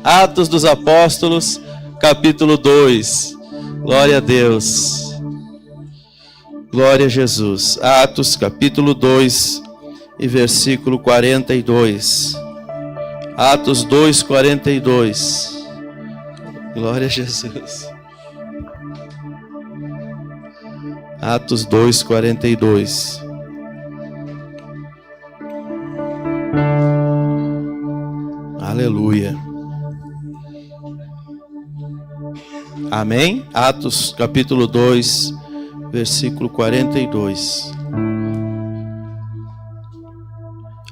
Atos dos Apóstolos, capítulo 2. Glória a Deus. Glória a Jesus. Atos, capítulo 2 e versículo 42. Atos 2, 42. Glória a Jesus. Atos 2, 42. Aleluia. Amém? Atos capítulo 2, versículo 42.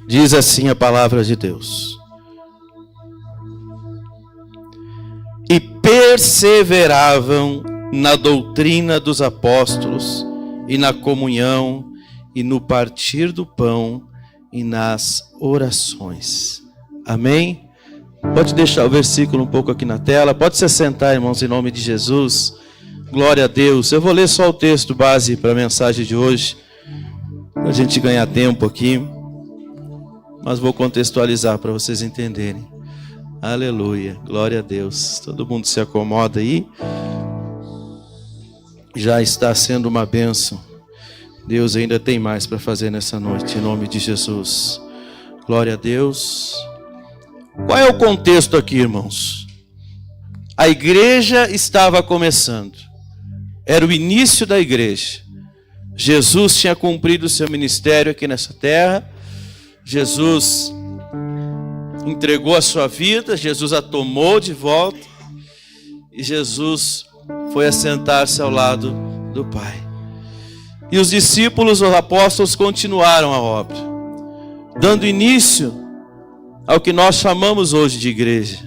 Diz assim a palavra de Deus: e perseveravam na doutrina dos apóstolos, e na comunhão, e no partir do pão, e nas orações. Amém? Pode deixar o versículo um pouco aqui na tela. Pode se sentar, irmãos, em nome de Jesus. Glória a Deus. Eu vou ler só o texto base para a mensagem de hoje, para a gente ganhar tempo aqui. Mas vou contextualizar para vocês entenderem. Aleluia. Glória a Deus. Todo mundo se acomoda aí. Já está sendo uma bênção. Deus ainda tem mais para fazer nessa noite, em nome de Jesus. Glória a Deus. Qual é o contexto aqui, irmãos? A igreja estava começando. Era o início da igreja. Jesus tinha cumprido o seu ministério aqui nessa terra. Jesus entregou a sua vida, Jesus a tomou de volta. E Jesus foi assentar-se ao lado do Pai. E os discípulos, os apóstolos, continuaram a obra, dando início ao que nós chamamos hoje de igreja,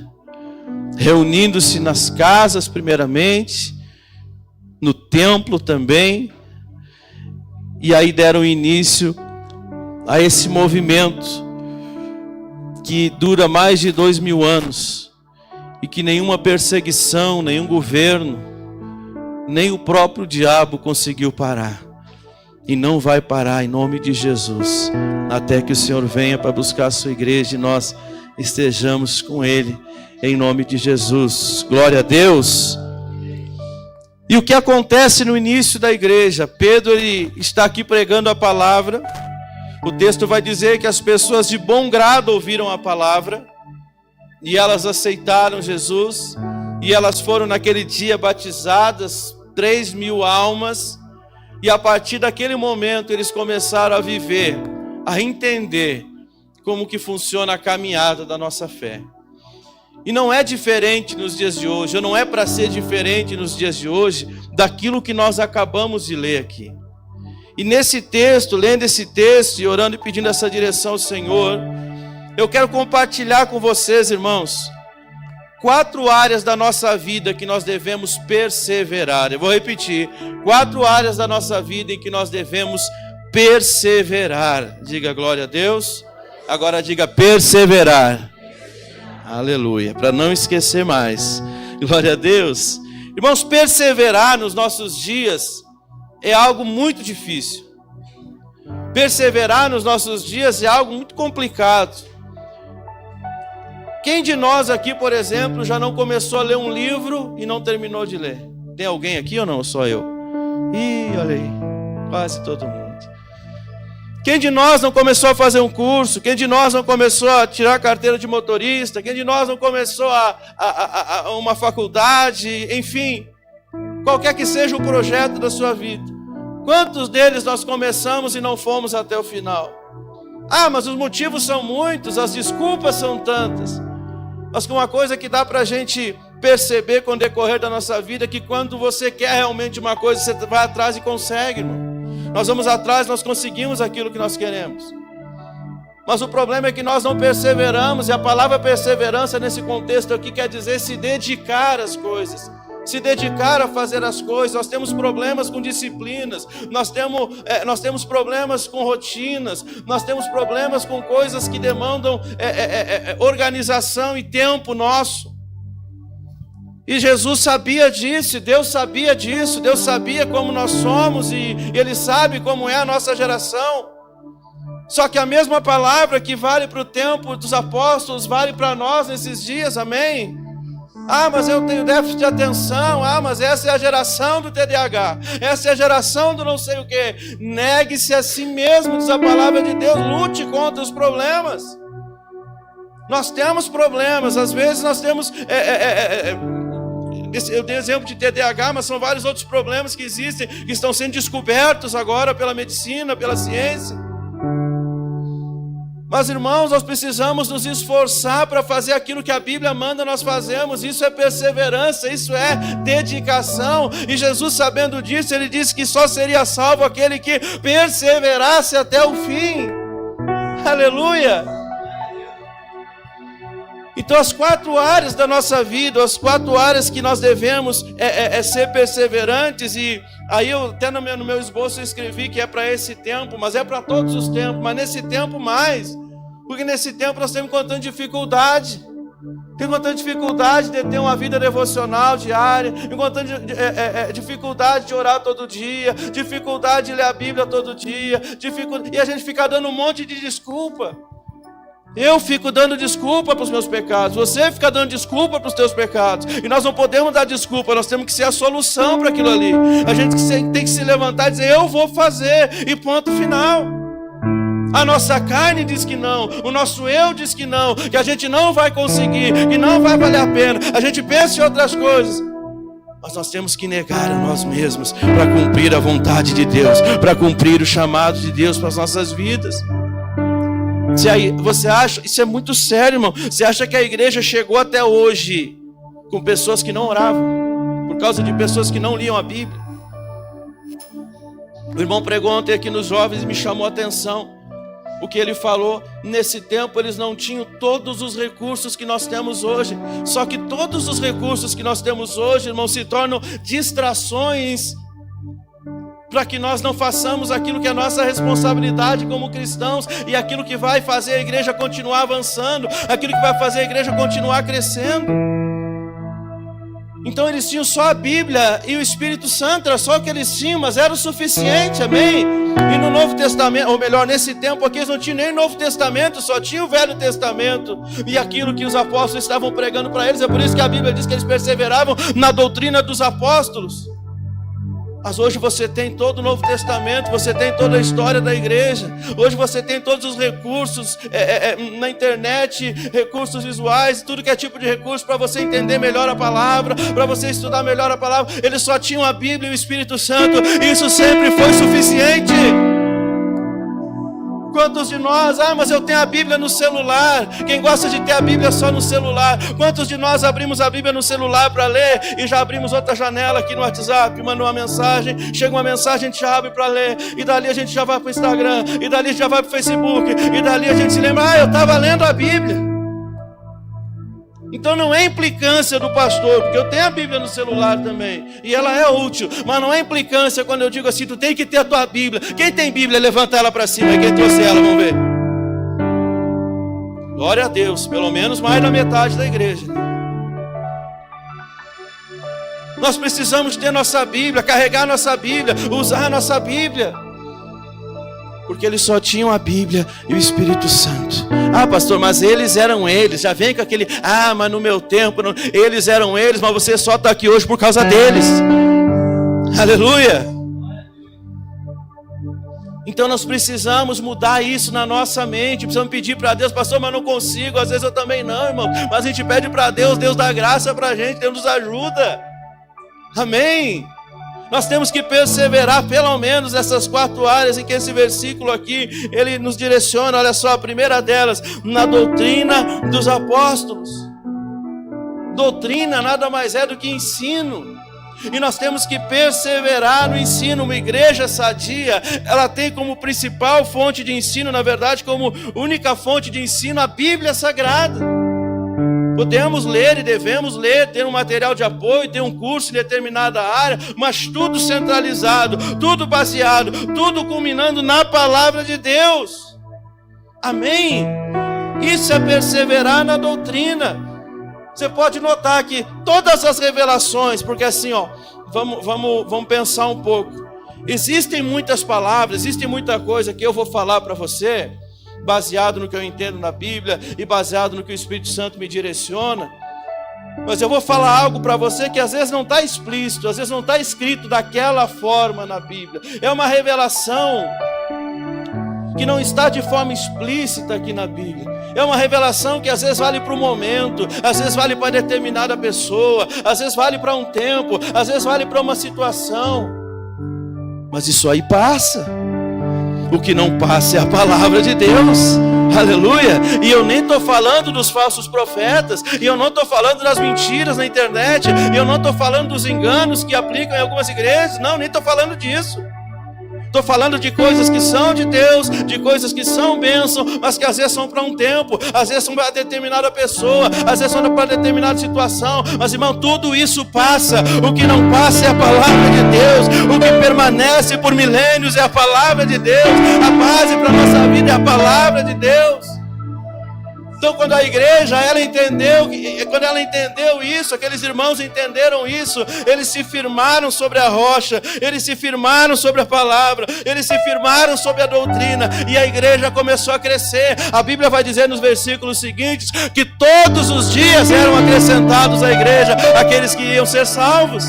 reunindo-se nas casas primeiramente, no templo também, e aí deram início a esse movimento que dura mais de 2000 anos, e que nenhuma perseguição, nenhum governo, nem o próprio diabo conseguiu parar, e não vai parar em nome de Jesus, até que o Senhor venha para buscar a sua igreja e nós estejamos com Ele, em nome de Jesus. Glória a Deus. E o que acontece no início da igreja? Pedro, ele está aqui pregando a palavra. O texto vai dizer que as pessoas de bom grado ouviram a palavra, e elas aceitaram Jesus, e elas foram naquele dia batizadas, 3.000 almas, e a partir daquele momento eles começaram a viver, a entender como que funciona a caminhada da nossa fé. E não é diferente nos dias de hoje, ou não é para ser diferente nos dias de hoje, daquilo que nós acabamos de ler aqui. E nesse texto, lendo esse texto e orando e pedindo essa direção ao Senhor, eu quero compartilhar com vocês, irmãos, 4 áreas da nossa vida que nós devemos perseverar. Eu vou repetir, 4 áreas da nossa vida em que nós devemos perseverar. Diga glória a Deus. Agora diga perseverar. Aleluia, para não esquecer mais. Glória a Deus. Irmãos, perseverar nos nossos dias é algo muito difícil. Perseverar nos nossos dias é algo muito complicado. Quem de nós aqui, por exemplo, já não começou a ler um livro e não terminou de ler? Tem alguém aqui ou não? Só eu? Ih, olha aí, quase todo mundo. Quem de nós não começou a fazer um curso? Quem de nós não começou a tirar a carteira de motorista? Quem de nós não começou a uma faculdade? Enfim, qualquer que seja o projeto da sua vida. Quantos deles nós começamos e não fomos até o final? Ah, mas os motivos são muitos, as desculpas são tantas. Mas uma coisa que dá para a gente perceber com o decorrer da nossa vida é que quando você quer realmente uma coisa, você vai atrás e consegue, irmão. Nós vamos atrás, nós conseguimos aquilo que nós queremos. Mas o problema é que nós não perseveramos, e a palavra perseverança nesse contexto aqui quer dizer se dedicar às coisas. Se dedicar a fazer as coisas. Nós temos problemas com disciplinas, nós temos problemas com rotinas, nós temos problemas com coisas que demandam organização e tempo nosso. E Jesus sabia disso, Deus sabia disso, Deus sabia como nós somos, e Ele sabe como é a nossa geração. Só que a mesma palavra que vale para o tempo dos apóstolos, vale para nós nesses dias, amém? Ah, mas eu tenho déficit de atenção. Ah, mas essa é a geração do TDAH. Essa é a geração do não sei o quê. Negue-se a si mesmo, diz a palavra de Deus. Lute contra os problemas. Nós temos problemas. Às vezes nós temos... eu dei exemplo de TDAH, mas são vários outros problemas que existem, que estão sendo descobertos agora pela medicina, pela ciência. Mas, irmãos, nós precisamos nos esforçar para fazer aquilo que a Bíblia manda nós fazermos. Isso é perseverança, isso é dedicação. E Jesus, sabendo disso, ele disse que só seria salvo aquele que perseverasse até o fim. Aleluia! Então, as 4 áreas da nossa vida, as 4 áreas que nós devemos ser perseverantes. E aí eu até no meu esboço eu escrevi que é para esse tempo, mas é para todos os tempos, mas nesse tempo mais, porque nesse tempo nós temos contando dificuldade. Encontrando dificuldade de ter uma vida devocional diária, encontrando dificuldade de orar todo dia, dificuldade de ler a Bíblia todo dia, e a gente fica dando um monte de desculpa. Eu fico dando desculpa para os meus pecados, você fica dando desculpa para os teus pecados, e nós não podemos dar desculpa, nós temos que ser a solução para aquilo ali. A gente tem que se levantar e dizer, eu vou fazer, e ponto final. A nossa carne diz que não, o nosso eu diz que não, que a gente não vai conseguir, que não vai valer a pena, a gente pensa em outras coisas. Mas nós temos que negar a nós mesmos para cumprir a vontade de Deus, para cumprir o chamado de Deus para as nossas vidas. Se aí, você acha, isso é muito sério, irmão. Você acha que a igreja chegou até hoje com pessoas que não oravam, por causa de pessoas que não liam a Bíblia? O irmão pregou ontem aqui nos jovens e me chamou a atenção. O que ele falou, nesse tempo eles não tinham todos os recursos que nós temos hoje. Só que todos os recursos que nós temos hoje, irmão, se tornam distrações para que nós não façamos aquilo que é nossa responsabilidade como cristãos, e aquilo que vai fazer a igreja continuar avançando, aquilo que vai fazer a igreja continuar crescendo. Então eles tinham só a Bíblia e o Espírito Santo, era só o que eles tinham, mas era o suficiente, amém? E no Novo Testamento, ou melhor, nesse tempo aqui eles não tinham nem o Novo Testamento, só tinha o Velho Testamento, e aquilo que os apóstolos estavam pregando para eles. É por isso que a Bíblia diz que eles perseveravam na doutrina dos apóstolos. Mas hoje você tem todo o Novo Testamento, você tem toda a história da igreja, hoje você tem todos os recursos na internet, recursos visuais, tudo que é tipo de recurso para você entender melhor a palavra, para você estudar melhor a palavra. Eles só tinham a Bíblia e o Espírito Santo, e isso sempre foi suficiente. Quantos de nós, mas eu tenho a Bíblia no celular? Quem gosta de ter a Bíblia só no celular? Quantos de nós abrimos a Bíblia no celular para ler e já abrimos outra janela aqui no WhatsApp, mandou uma mensagem, chega uma mensagem, a gente já abre para ler, e dali a gente já vai para o Instagram, e dali a gente já vai para o Facebook, e dali a gente se lembra, eu estava lendo a Bíblia. Então não é implicância do pastor, porque eu tenho a Bíblia no celular também, e ela é útil, mas não é implicância quando eu digo assim, tu tem que ter a tua Bíblia. Quem tem Bíblia, levanta ela para cima, e quem trouxe ela, vamos ver. Glória a Deus, pelo menos mais da metade da igreja. Nós precisamos ter nossa Bíblia, carregar nossa Bíblia, usar a nossa Bíblia. Porque eles só tinham a Bíblia e o Espírito Santo. Pastor, mas eles eram eles. Já vem com aquele, mas no meu tempo não. Eles eram eles, mas você só está aqui hoje por causa deles. Aleluia. Então nós precisamos mudar isso na nossa mente. Precisamos pedir para Deus, pastor, mas não consigo. Às vezes eu também não, irmão. Mas a gente pede para Deus, Deus dá graça para a gente, Deus nos ajuda. Amém. Nós temos que perseverar pelo menos nessas 4 áreas em que esse versículo aqui, ele nos direciona. Olha só, a primeira delas, na doutrina dos apóstolos. Doutrina nada mais é do que ensino. E nós temos que perseverar no ensino. Uma igreja sadia, ela tem como principal fonte de ensino, na verdade, como única fonte de ensino, a Bíblia Sagrada. Podemos ler e devemos ler, ter um material de apoio, ter um curso em determinada área, mas tudo centralizado, tudo baseado, tudo culminando na palavra de Deus. Amém? Isso é perseverar na doutrina. Você pode notar que todas as revelações, porque assim, vamos pensar um pouco. Existem muitas palavras, existe muita coisa que eu vou falar para você, baseado no que eu entendo na Bíblia e baseado no que o Espírito Santo me direciona. Mas eu vou falar algo para você que às vezes não está explícito, às vezes não está escrito daquela forma na Bíblia. É uma revelação que não está de forma explícita aqui na Bíblia. É uma revelação que às vezes vale para um momento, às vezes vale para determinada pessoa, às vezes vale para um tempo, às vezes vale para uma situação. Mas isso aí passa. O que não passa é a palavra de Deus. Aleluia. E eu nem estou falando dos falsos profetas, e eu não estou falando das mentiras na internet, e eu não estou falando dos enganos que aplicam em algumas igrejas. Não, nem estou falando disso. Estou falando de coisas que são de Deus, de coisas que são bênção, mas que às vezes são para um tempo, às vezes são para determinada pessoa, às vezes são para determinada situação. Mas, irmão, tudo isso passa. O que não passa é a palavra de Deus. O que permanece por milênios é a palavra de Deus. A base para a nossa vida é a palavra de Deus. Então, quando a igreja, quando ela entendeu isso, aqueles irmãos entenderam isso, eles se firmaram sobre a rocha, eles se firmaram sobre a palavra, eles se firmaram sobre a doutrina, e a igreja começou a crescer. A Bíblia vai dizer nos versículos seguintes, que todos os dias eram acrescentados à igreja aqueles que iam ser salvos.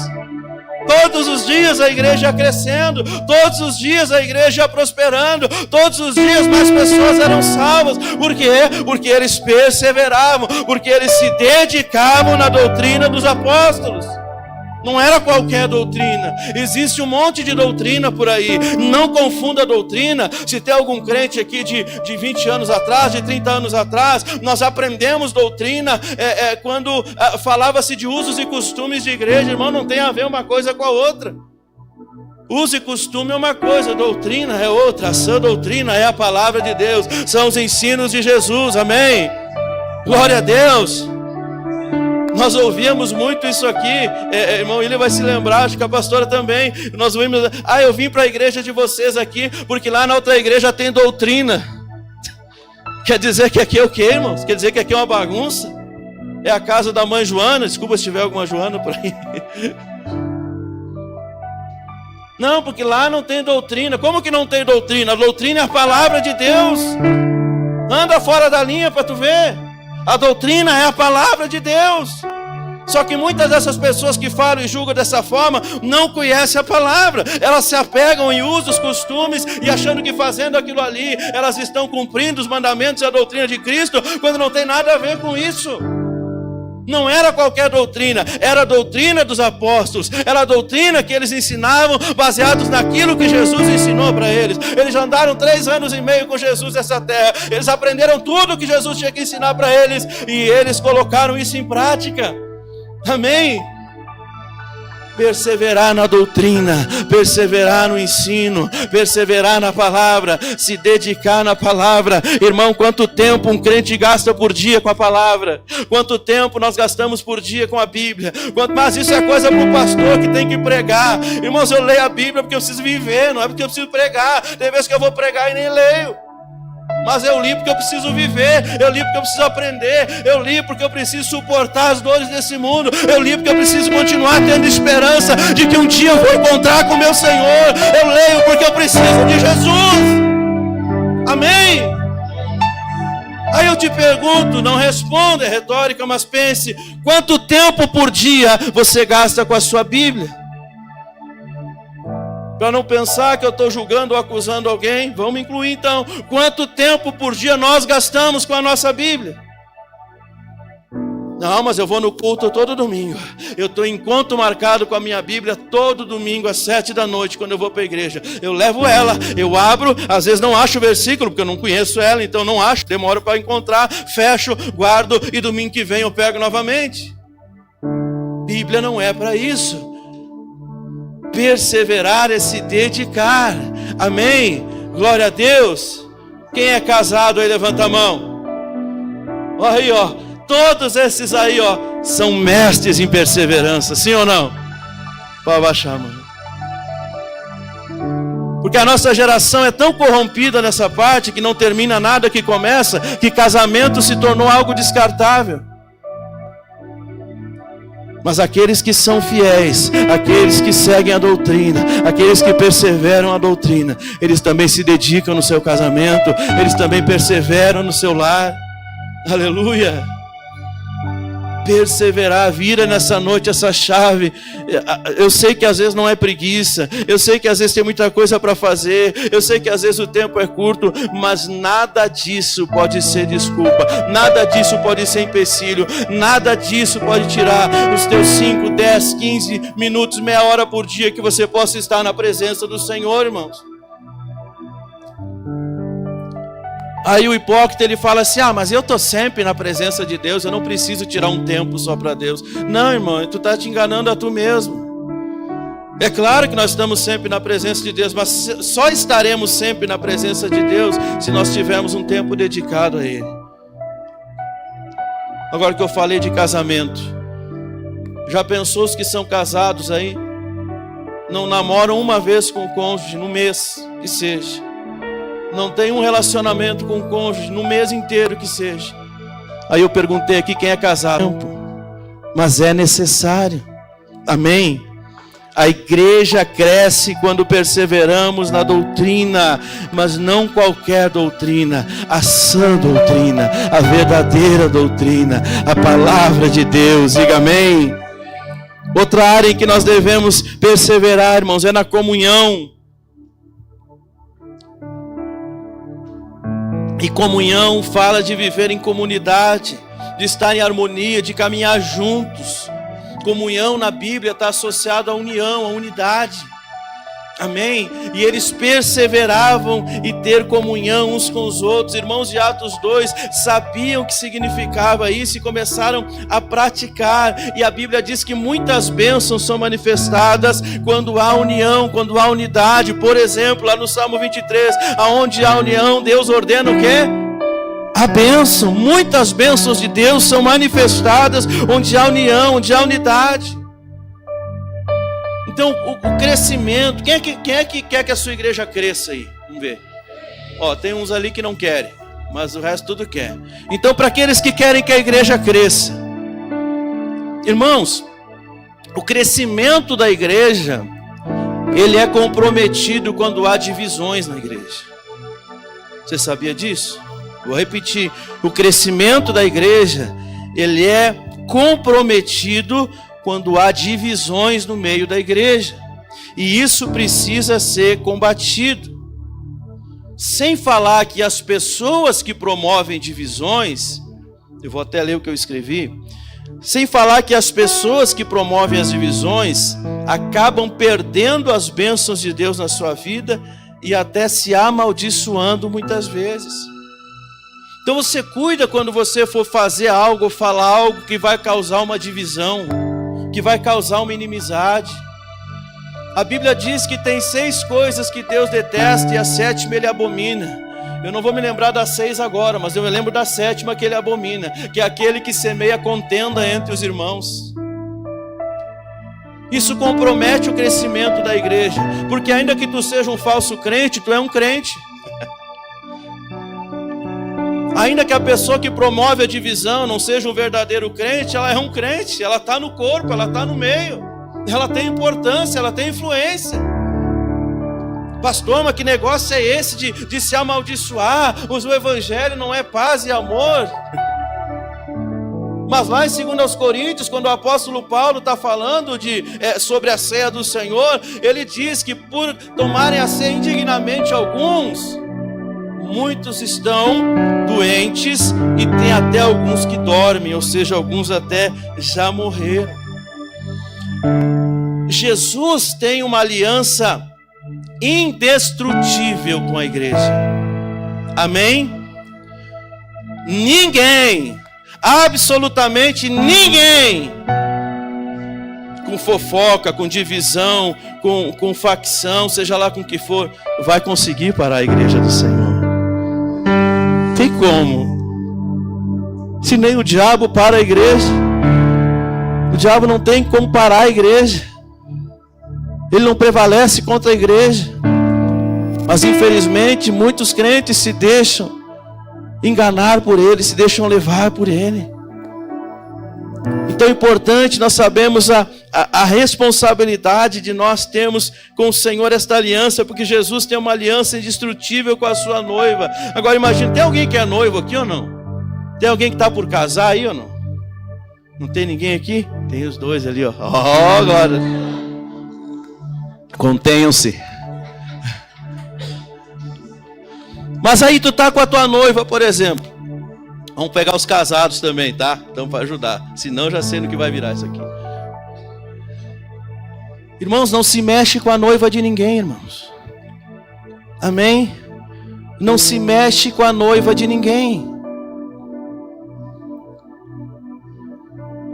Todos os dias a igreja ia crescendo, todos os dias a igreja ia prosperando, todos os dias mais pessoas eram salvas. Por quê? Porque eles perseveravam, porque eles se dedicavam na doutrina dos apóstolos. Não era qualquer doutrina. Existe um monte de doutrina por aí. Não confunda a doutrina. Se tem algum crente aqui de 20 anos atrás, de 30 anos atrás, nós aprendemos doutrina quando falava-se de usos e costumes de igreja. Irmão, não tem a ver uma coisa com a outra. Uso e costume é uma coisa, doutrina é outra. A sã doutrina é a palavra de Deus. São os ensinos de Jesus. Amém? Glória a Deus. Nós ouvíamos muito isso aqui, irmão William vai se lembrar, acho que a pastora também. Nós ouvimos, eu vim para a igreja de vocês aqui, porque lá na outra igreja tem doutrina. Quer dizer que aqui é o quê, irmãos? Quer dizer que aqui é uma bagunça? É a casa da mãe Joana? Desculpa se tiver alguma Joana por aí. Não, porque lá não tem doutrina. Como que não tem doutrina? A doutrina é a palavra de Deus. Anda fora da linha para tu ver. A doutrina é a palavra de Deus. Só que muitas dessas pessoas que falam e julgam dessa forma não conhecem a palavra. Elas se apegam em usos, costumes e achando que fazendo aquilo ali elas estão cumprindo os mandamentos e a doutrina de Cristo, quando não tem nada a ver com isso. Não era qualquer doutrina, era a doutrina dos apóstolos, era a doutrina que eles ensinavam baseados naquilo que Jesus ensinou para eles. Eles andaram 3 anos e meio com Jesus nessa terra, eles aprenderam tudo que Jesus tinha que ensinar para eles e eles colocaram isso em prática. Amém? Perseverar na doutrina, perseverar no ensino, perseverar na palavra, se dedicar na palavra. Irmão, quanto tempo um crente gasta por dia com a palavra? Quanto tempo nós gastamos por dia com a Bíblia? Mas isso é coisa para o pastor que tem que pregar. Irmãos, eu leio a Bíblia porque eu preciso viver, não é porque eu preciso pregar. Tem vezes que eu vou pregar e nem leio. Mas eu li porque eu preciso viver, eu li porque eu preciso aprender, eu li porque eu preciso suportar as dores desse mundo, eu li porque eu preciso continuar tendo esperança de que um dia eu vou encontrar com o meu Senhor, eu leio porque eu preciso de Jesus. Amém? Aí eu te pergunto, não responda, é retórica, mas pense, quanto tempo por dia você gasta com a sua Bíblia? Para não pensar que eu estou julgando ou acusando alguém, vamos incluir então, quanto tempo por dia nós gastamos com a nossa Bíblia? Não, mas eu vou no culto todo domingo, eu estou em encontro marcado com a minha Bíblia todo domingo às 7 da noite, quando eu vou para a igreja, eu levo ela, eu abro, às vezes não acho o versículo, porque eu não conheço ela, então não acho, demoro para encontrar, fecho, guardo e domingo que vem eu pego novamente. Bíblia não é para isso. Perseverar é se dedicar. Amém? Glória a Deus. Quem é casado aí, levanta a mão. Olha aí, ó. Todos esses aí, ó, são mestres em perseverança. Sim ou não? Pode abaixar, mano. Porque a nossa geração é tão corrompida nessa parte que não termina nada que começa, que casamento se tornou algo descartável. Mas aqueles que são fiéis, aqueles que seguem a doutrina, aqueles que perseveram a doutrina, eles também se dedicam no seu casamento, eles também perseveram no seu lar. Aleluia! Perseverar, vira nessa noite essa chave. Eu sei que às vezes não é preguiça, eu sei que às vezes tem muita coisa para fazer, eu sei que às vezes o tempo é curto, mas nada disso pode ser desculpa, nada disso pode ser empecilho, nada disso pode tirar os teus 5, 10, 15 minutos, meia hora por dia que você possa estar na presença do Senhor, irmãos. Aí o hipócrita ele fala assim: mas eu estou sempre na presença de Deus, eu não preciso tirar um tempo só para Deus. Não, irmão, tu está te enganando a tu mesmo. É claro que nós estamos sempre na presença de Deus, mas só estaremos sempre na presença de Deus se nós tivermos um tempo dedicado a Ele. Agora que eu falei de casamento, já pensou os que são casados aí? Não namoram uma vez com o cônjuge no mês, que seja. Não tem um relacionamento com o cônjuge no mês inteiro, que seja. Aí eu perguntei aqui quem é casado. Mas é necessário. Amém? A igreja cresce quando perseveramos na doutrina, mas não qualquer doutrina, a sã doutrina, a verdadeira doutrina, a palavra de Deus. Diga amém. Outra área em que nós devemos perseverar, irmãos, é na comunhão. E comunhão fala de viver em comunidade, de estar em harmonia, de caminhar juntos. Comunhão na Bíblia está associado à união, à unidade. Amém? E eles perseveravam em ter comunhão uns com os outros. Irmãos de Atos 2 sabiam o que significava isso e começaram a praticar. E a Bíblia diz que muitas bênçãos são manifestadas quando há união, quando há unidade. Por exemplo, lá no Salmo 23, aonde há união, Deus ordena o quê? A bênção. Muitas bênçãos de Deus são manifestadas onde há união, onde há unidade. Então, o crescimento, quem é que quer que a sua igreja cresça aí? Vamos ver. Tem uns ali que não querem, mas o resto tudo quer. Então, para aqueles que querem que a igreja cresça, irmãos, o crescimento da igreja, ele é comprometido quando há divisões na igreja. Você sabia disso? Vou repetir. O crescimento da igreja, ele é comprometido quando há divisões no meio da igreja. E isso precisa ser combatido. Sem falar que as pessoas que promovem divisões, eu vou até ler o que eu escrevi, sem falar que as pessoas que promovem as divisões acabam perdendo as bênçãos de Deus na sua vida e até se amaldiçoando muitas vezes. Então você cuida quando você for fazer algo, falar algo que vai causar uma divisão, que vai causar uma inimizade. A Bíblia diz que tem 6 coisas que Deus detesta e a 7ª ele abomina. Eu não vou me lembrar das 6 agora, mas eu me lembro da 7ª que ele abomina, que é aquele que semeia contenda entre os irmãos. Isso compromete o crescimento da igreja, porque ainda que tu seja um falso crente, tu é um crente. Ainda que a pessoa que promove a divisão não seja um verdadeiro crente, ela é um crente, ela está no corpo, ela está no meio, ela tem importância, ela tem influência. Pastor, mas que negócio é esse de se amaldiçoar? O evangelho não é paz e amor. Mas lá em 2 Coríntios, quando o apóstolo Paulo está falando sobre a ceia do Senhor, ele diz que por tomarem a ceia indignamente alguns, muitos estão doentes e tem até alguns que dormem, ou seja, alguns até já morreram. Jesus tem uma aliança indestrutível com a igreja. Amém? Ninguém, absolutamente ninguém, com fofoca, com divisão, com facção, seja lá com o que for, vai conseguir parar a igreja do Senhor. Tem como? Se nem o diabo para a igreja, o diabo não tem como parar a igreja. Ele não prevalece contra a igreja. Mas infelizmente muitos crentes se deixam enganar por ele, se deixam levar por ele. Então é importante nós sabemos a responsabilidade de nós termos com o Senhor esta aliança, porque Jesus tem uma aliança indestrutível com a sua noiva. Agora imagina, tem alguém que é noivo aqui ou não? Tem alguém que está por casar aí ou não? Não tem ninguém aqui? Tem os dois ali, ó. Oh, agora. Contenham-se. Mas aí tu tá com a tua noiva, por exemplo. Vamos pegar os casados também, tá? Então para ajudar. Senão já sei no que vai virar isso aqui. Irmãos, não se mexe com a noiva de ninguém, irmãos. Amém? Não se mexe com a noiva de ninguém.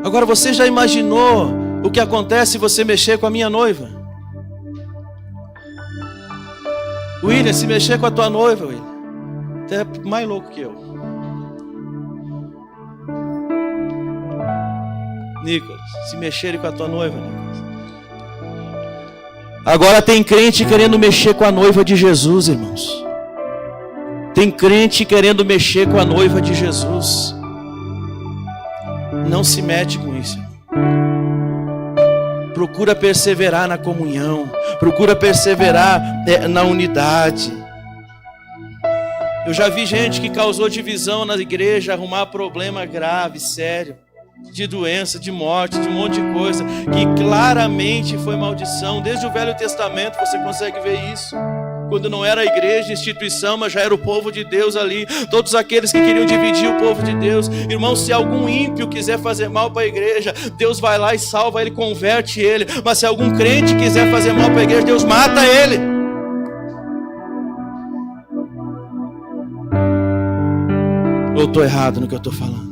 Agora, você já imaginou o que acontece se você mexer com a minha noiva? William, se mexer com a tua noiva, William, você é mais louco que eu. Nicolas, se mexerem com a tua noiva, Nicolas. Agora tem crente querendo mexer com a noiva de Jesus, irmãos. Tem crente querendo mexer com a noiva de Jesus. Não se mete com isso. Procura perseverar na comunhão. Procura perseverar na unidade. Eu já vi gente que causou divisão na igreja, arrumar problema grave, sério, de doença, de morte, de um monte de coisa, que claramente foi maldição. Desde o Velho Testamento você consegue ver isso. Quando não era a igreja, instituição, mas já era o povo de Deus ali. Todos aqueles que queriam dividir o povo de Deus. Irmão, se algum ímpio quiser fazer mal para a igreja, Deus vai lá e salva ele, converte ele. Mas se algum crente quiser fazer mal para a igreja, Deus mata ele. Ou estou errado no que eu estou falando?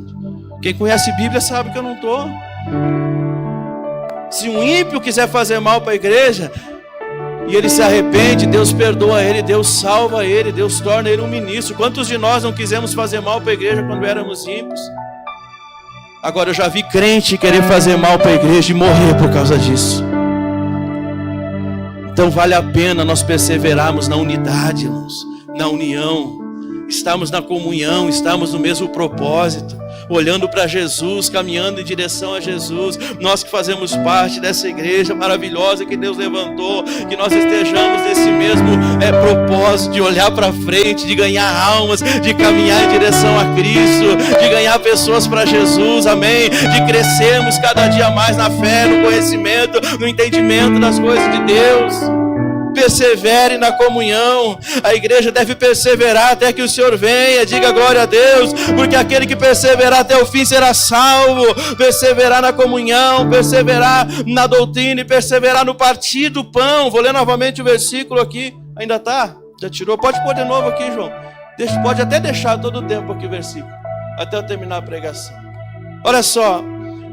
Quem conhece Bíblia sabe que eu não estou. Se um ímpio quiser fazer mal para a igreja e ele se arrepende, Deus perdoa ele, Deus salva ele, Deus torna ele um ministro. Quantos de nós não quisemos fazer mal para a igreja quando éramos ímpios? Agora eu já vi crente querer fazer mal para a igreja e morrer por causa disso. Então vale a pena nós perseverarmos na unidade, irmãos, na união. Estamos na comunhão, estamos no mesmo propósito, olhando para Jesus, caminhando em direção a Jesus. Nós que fazemos parte dessa igreja maravilhosa que Deus levantou, que nós estejamos nesse mesmo propósito de olhar para frente, de ganhar almas, de caminhar em direção a Cristo, de ganhar pessoas para Jesus, amém? De crescermos cada dia mais na fé, no conhecimento, no entendimento das coisas de Deus. Persevere na comunhão. A igreja deve perseverar até que o Senhor venha. Diga glória a Deus, porque aquele que perseverar até o fim será salvo. Perseverar na comunhão, perseverar na doutrina e perseverar no partir do pão. Vou ler novamente o versículo aqui. Ainda está? Já tirou? Pode pôr de novo aqui, João. Pode até deixar todo o tempo aqui o versículo, até eu terminar a pregação. Olha só,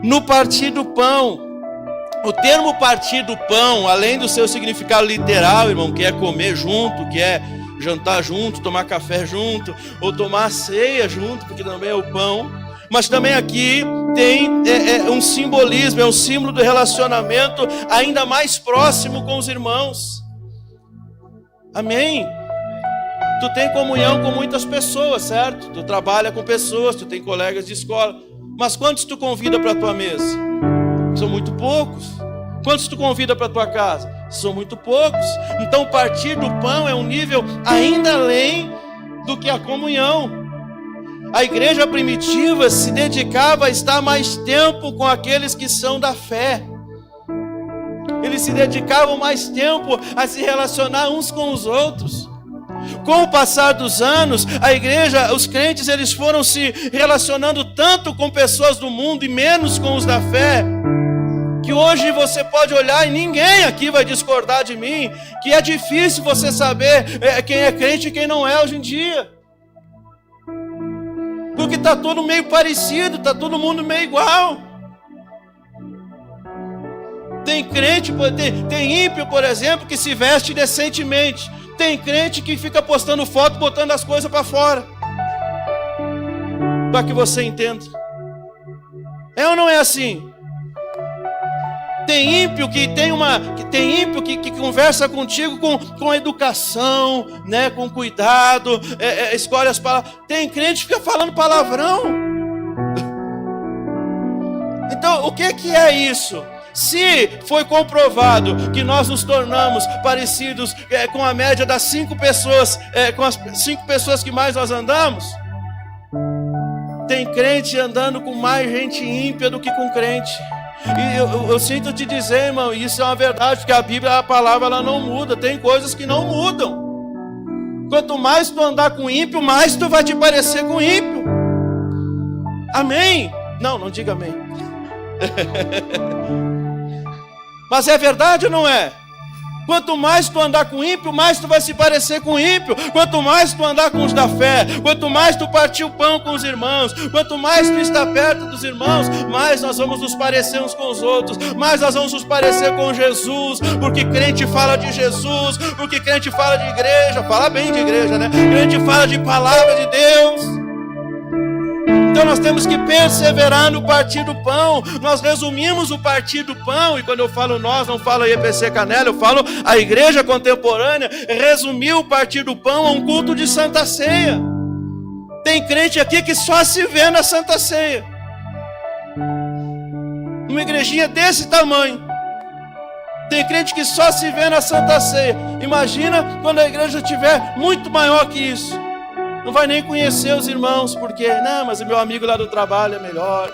no partir do pão. O termo partir do pão, além do seu significado literal, irmão, que é comer junto, que é jantar junto, tomar café junto, ou tomar ceia junto, porque também é o pão, mas também aqui tem um simbolismo, é um símbolo do relacionamento ainda mais próximo com os irmãos. Amém? Tu tem comunhão com muitas pessoas, certo? Tu trabalha com pessoas, tu tem colegas de escola, mas quantos tu convida para a tua mesa? São muito poucos. Quantos tu convida para a tua casa? São muito poucos. Então partir do pão é um nível ainda além do que a comunhão. A igreja primitiva se dedicava a estar mais tempo com aqueles que são da fé. Eles se dedicavam mais tempo a se relacionar uns com os outros. Com o passar dos anos, a igreja, os crentes, eles foram se relacionando tanto com pessoas do mundo e menos com os da fé, que hoje você pode olhar e ninguém aqui vai discordar de mim, que é difícil você saber quem é crente e quem não é hoje em dia. Porque está todo meio parecido, está todo mundo meio igual. Tem crente, tem ímpio, por exemplo, que se veste decentemente. Tem crente que fica postando foto, botando as coisas para fora. Para que você entenda. É ou não é assim? Tem ímpio que conversa contigo com educação, né, com cuidado, escolhe as palavras. Tem crente que fica falando palavrão. Então, o que é isso? Se foi comprovado que nós nos tornamos parecidos com a média das 5 pessoas, com as 5 pessoas que mais nós andamos, tem crente andando com mais gente ímpia do que com crente. E eu sinto te dizer, irmão, isso é uma verdade, porque a Bíblia, a palavra, ela não muda. Tem coisas que não mudam. Quanto mais tu andar com ímpio, mais tu vai te parecer com ímpio. Amém? Não diga amém. Mas é verdade ou não é? Quanto mais tu andar com ímpio, mais tu vai se parecer com ímpio. Quanto mais tu andar com os da fé, quanto mais tu partir o pão com os irmãos, quanto mais tu estar perto dos irmãos, mais nós vamos nos parecer uns com os outros, mais nós vamos nos parecer com Jesus, porque crente fala de Jesus, porque crente fala de igreja, fala bem de igreja, né? Crente fala de palavra de Deus. Então nós temos que perseverar no partir do pão. Nós resumimos o partir do pão, e quando eu falo nós, não falo IPC Canela, eu falo a igreja contemporânea, resumiu o partir do pão a um culto de Santa Ceia. Tem crente aqui que só se vê na Santa Ceia. Uma igrejinha desse tamanho. Tem crente que só se vê na Santa Ceia. Imagina quando a igreja estiver muito maior que isso. Não vai nem conhecer os irmãos, porque, não, mas o meu amigo lá do trabalho é melhor.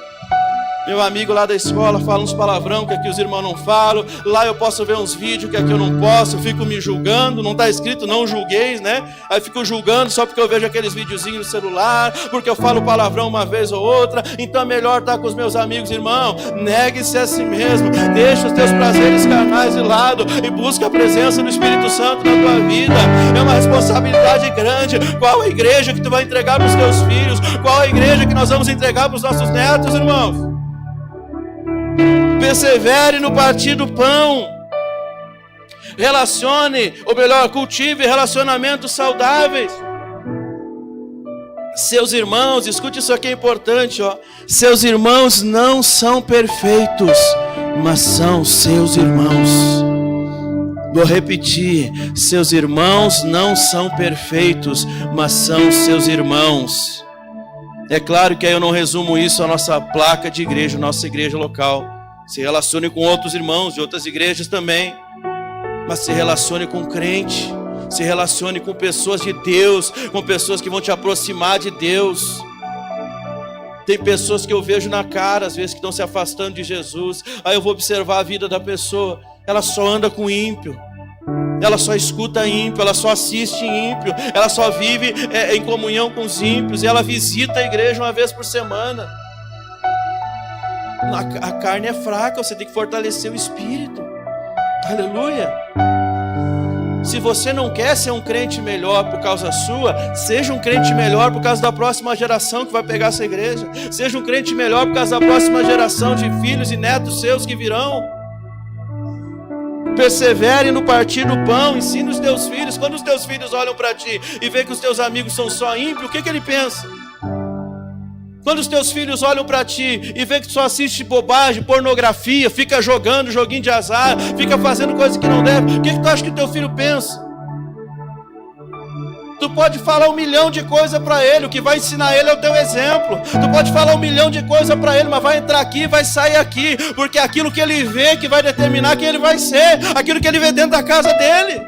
Meu amigo lá da escola fala uns palavrão que aqui os irmãos não falam. Lá eu posso ver uns vídeos que aqui eu não posso. Eu fico me julgando, não está escrito não julgueis, né? Aí eu fico julgando só porque eu vejo aqueles videozinhos no celular, porque eu falo palavrão uma vez ou outra. Então é melhor estar com os meus amigos. Irmão, negue-se a si mesmo. Deixa os teus prazeres carnais de lado e busca a presença do Espírito Santo na tua vida. É uma responsabilidade grande. Qual a igreja que tu vai entregar para os teus filhos? Qual a igreja que nós vamos entregar para os nossos netos, irmãos? Persevere no partir do pão. Relacione, ou melhor, cultive relacionamentos saudáveis. Seus irmãos, escute isso aqui, é importante, ó. Seus irmãos não são perfeitos, mas são seus irmãos. Vou repetir, seus irmãos não são perfeitos, mas são seus irmãos. É claro que aí eu não resumo isso à nossa placa de igreja, nossa igreja local. Se relacione com outros irmãos de outras igrejas também, mas se relacione com crente, se relacione com pessoas de Deus, com pessoas que vão te aproximar de Deus. Tem pessoas que eu vejo na cara, às vezes, que estão se afastando de Jesus. Aí eu vou observar a vida da pessoa, ela só anda com ímpio, ela só escuta ímpio, ela só assiste ímpio, ela só vive em comunhão com os ímpios, e ela visita a igreja uma vez por semana. A carne é fraca, você tem que fortalecer o espírito. Aleluia. Se você não quer ser um crente melhor por causa sua, seja um crente melhor por causa da próxima geração que vai pegar essa igreja. Seja um crente melhor por causa da próxima geração de filhos e netos seus que virão. Persevere no partir do pão. Ensina os teus filhos. Quando os teus filhos olham para ti e veem que os teus amigos são só ímpios, o que ele pensa? Quando os teus filhos olham para ti e veem que tu só assiste bobagem, pornografia, fica jogando joguinho de azar, fica fazendo coisas que não deve, o que tu acha que o teu filho pensa? Tu pode falar 1 milhão de coisas para ele, o que vai ensinar ele é o teu exemplo. Tu pode falar 1 milhão de coisas para ele, mas vai entrar aqui e vai sair aqui, porque é aquilo que ele vê que vai determinar quem ele vai ser, aquilo que ele vê dentro da casa dele.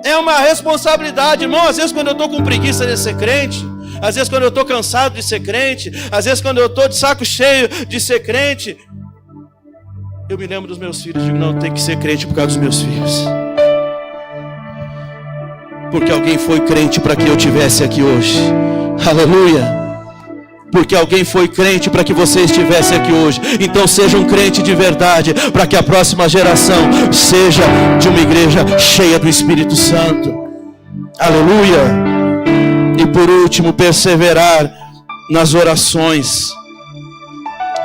É uma responsabilidade, irmão. Às vezes quando eu estou com preguiça de ser crente, às vezes quando eu estou cansado de ser crente, às vezes quando eu estou de saco cheio de ser crente, eu me lembro dos meus filhos, digo, não, tem que ser crente por causa dos meus filhos. Porque alguém foi crente para que eu estivesse aqui hoje. Aleluia. Porque alguém foi crente para que você estivesse aqui hoje. Então seja um crente de verdade, para que a próxima geração seja de uma igreja cheia do Espírito Santo. Aleluia. E por último, perseverar nas orações.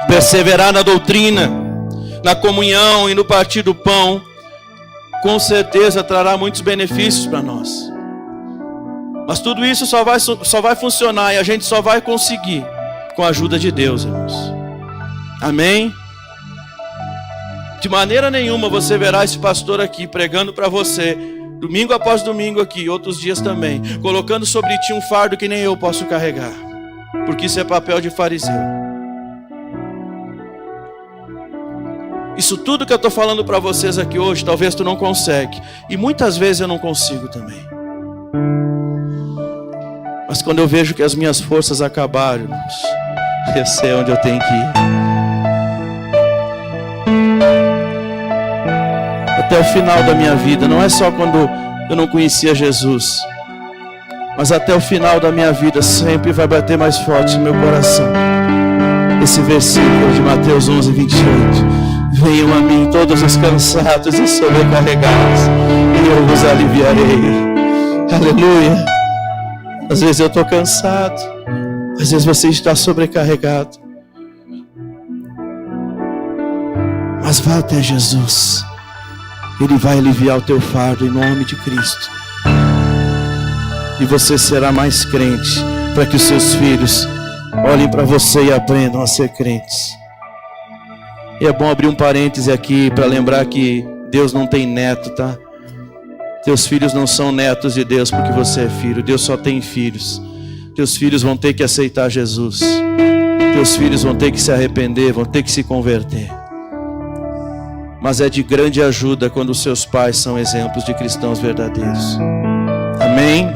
Perseverar na doutrina, na comunhão e no partir do pão, com certeza trará muitos benefícios para nós. Mas tudo isso só vai funcionar e a gente só vai conseguir com a ajuda de Deus, irmãos. Amém? De maneira nenhuma você verá esse pastor aqui pregando para você, domingo após domingo aqui, outros dias também, colocando sobre ti um fardo que nem eu posso carregar, porque isso é papel de fariseu. Isso tudo que eu estou falando para vocês aqui hoje, talvez tu não consegue. E muitas vezes eu não consigo também. Mas quando eu vejo que as minhas forças acabaram, irmãos, eu sei onde eu tenho que ir. Até o final da minha vida, não é só quando eu não conhecia Jesus, mas até o final da minha vida sempre vai bater mais forte no meu coração esse versículo de Mateus 11:28. Venham a mim todos os cansados e sobrecarregados, e eu vos aliviarei. Aleluia. Às vezes eu estou cansado, às vezes você está sobrecarregado, mas vá até Jesus. Ele vai aliviar o teu fardo em nome de Cristo. E você será mais crente, para que os seus filhos olhem para você e aprendam a ser crentes. E é bom abrir um parêntese aqui para lembrar que Deus não tem neto, tá? Teus filhos não são netos de Deus porque você é filho. Deus só tem filhos. Teus filhos vão ter que aceitar Jesus. Teus filhos vão ter que se arrepender, vão ter que se converter. Mas é de grande ajuda quando os seus pais são exemplos de cristãos verdadeiros. Amém?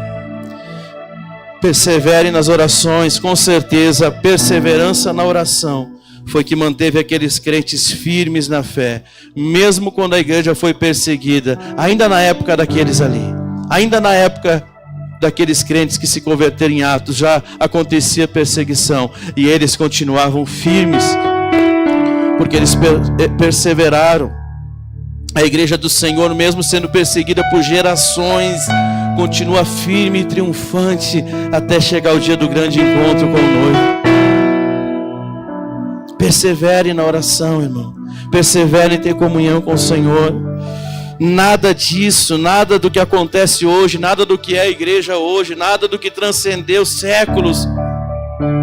Persevere nas orações, com certeza a perseverança na oração foi que manteve aqueles crentes firmes na fé, mesmo quando a igreja foi perseguida, ainda na época daqueles ali, ainda na época daqueles crentes que se converteram em Atos, já acontecia perseguição, e eles continuavam firmes, porque eles perseveraram. A igreja do Senhor, mesmo sendo perseguida por gerações, continua firme e triunfante, até chegar o dia do grande encontro com o noivo. Persevere na oração, irmão. Persevere em ter comunhão com o Senhor. Nada disso, nada do que acontece hoje, nada do que é a igreja hoje, nada do que transcendeu séculos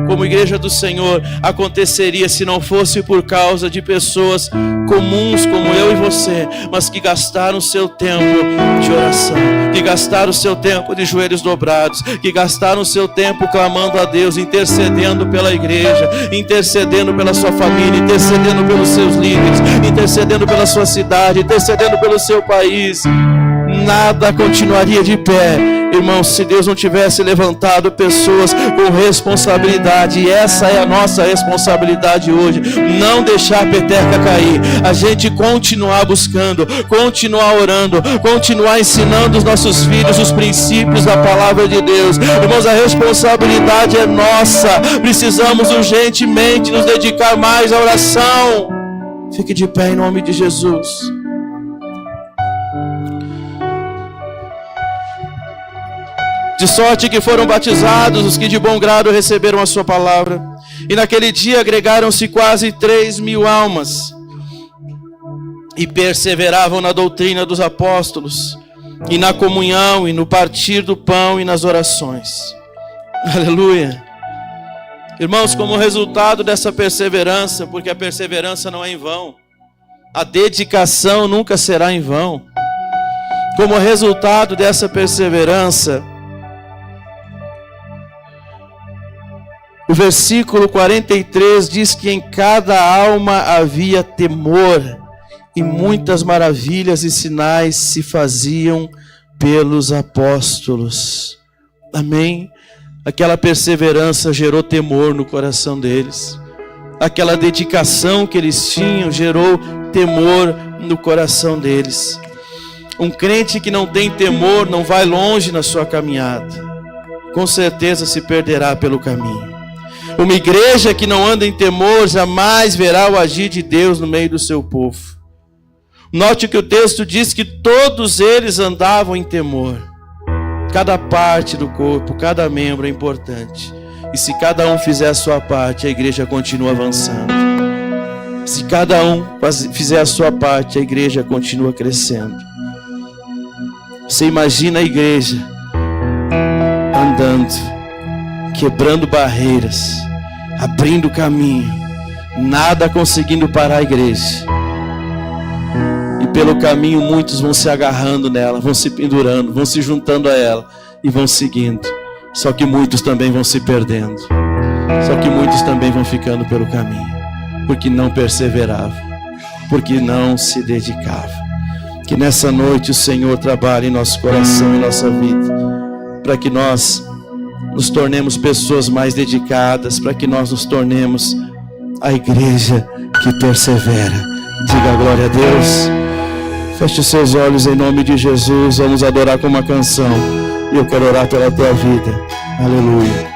como igreja do Senhor aconteceria se não fosse por causa de pessoas comuns como eu e você, mas que gastaram o seu tempo de oração, que gastaram o seu tempo de joelhos dobrados, que gastaram o seu tempo clamando a Deus, intercedendo pela igreja, intercedendo pela sua família, intercedendo pelos seus líderes, intercedendo pela sua cidade, intercedendo pelo seu país. Nada continuaria de pé, irmãos, se Deus não tivesse levantado pessoas com responsabilidade. E essa é a nossa responsabilidade hoje, não deixar a peteca cair, a gente continuar buscando, continuar orando, continuar ensinando os nossos filhos os princípios da palavra de Deus. Irmãos, a responsabilidade é nossa, precisamos urgentemente nos dedicar mais à oração. Fique de pé em nome de Jesus. De sorte que foram batizados os que de bom grado receberam a sua palavra. E naquele dia agregaram-se quase 3.000 almas. E perseveravam na doutrina dos apóstolos, e na comunhão, e no partir do pão, e nas orações. Aleluia. Irmãos, como resultado dessa perseverança, porque a perseverança não é em vão, a dedicação nunca será em vão. Como resultado dessa perseverança, o versículo 43 diz que em cada alma havia temor, e muitas maravilhas e sinais se faziam pelos apóstolos. Amém? Aquela perseverança gerou temor no coração deles. Aquela dedicação que eles tinham gerou temor no coração deles. Um crente que não tem temor não vai longe na sua caminhada. Com certeza se perderá pelo caminho. Uma igreja que não anda em temor jamais verá o agir de Deus no meio do seu povo. Note que o texto diz que todos eles andavam em temor. Cada parte do corpo, cada membro é importante. E se cada um fizer a sua parte, a igreja continua avançando. Se cada um fizer a sua parte, a igreja continua crescendo. Você imagina a igreja andando, quebrando barreiras, abrindo caminho, nada conseguindo parar a igreja. E pelo caminho muitos vão se agarrando nela, vão se pendurando, vão se juntando a ela e vão seguindo. Só que muitos também vão se perdendo. Só que muitos também vão ficando pelo caminho, porque não perseveravam. porque não se dedicava. Que nessa noite o Senhor trabalhe em nosso coração e nossa vida, para que nós nos tornemos pessoas mais dedicadas, para que nós nos tornemos a igreja que persevera. Diga glória a Deus. Feche os seus olhos em nome de Jesus. Vamos adorar com uma canção. E eu quero orar pela tua vida. Aleluia.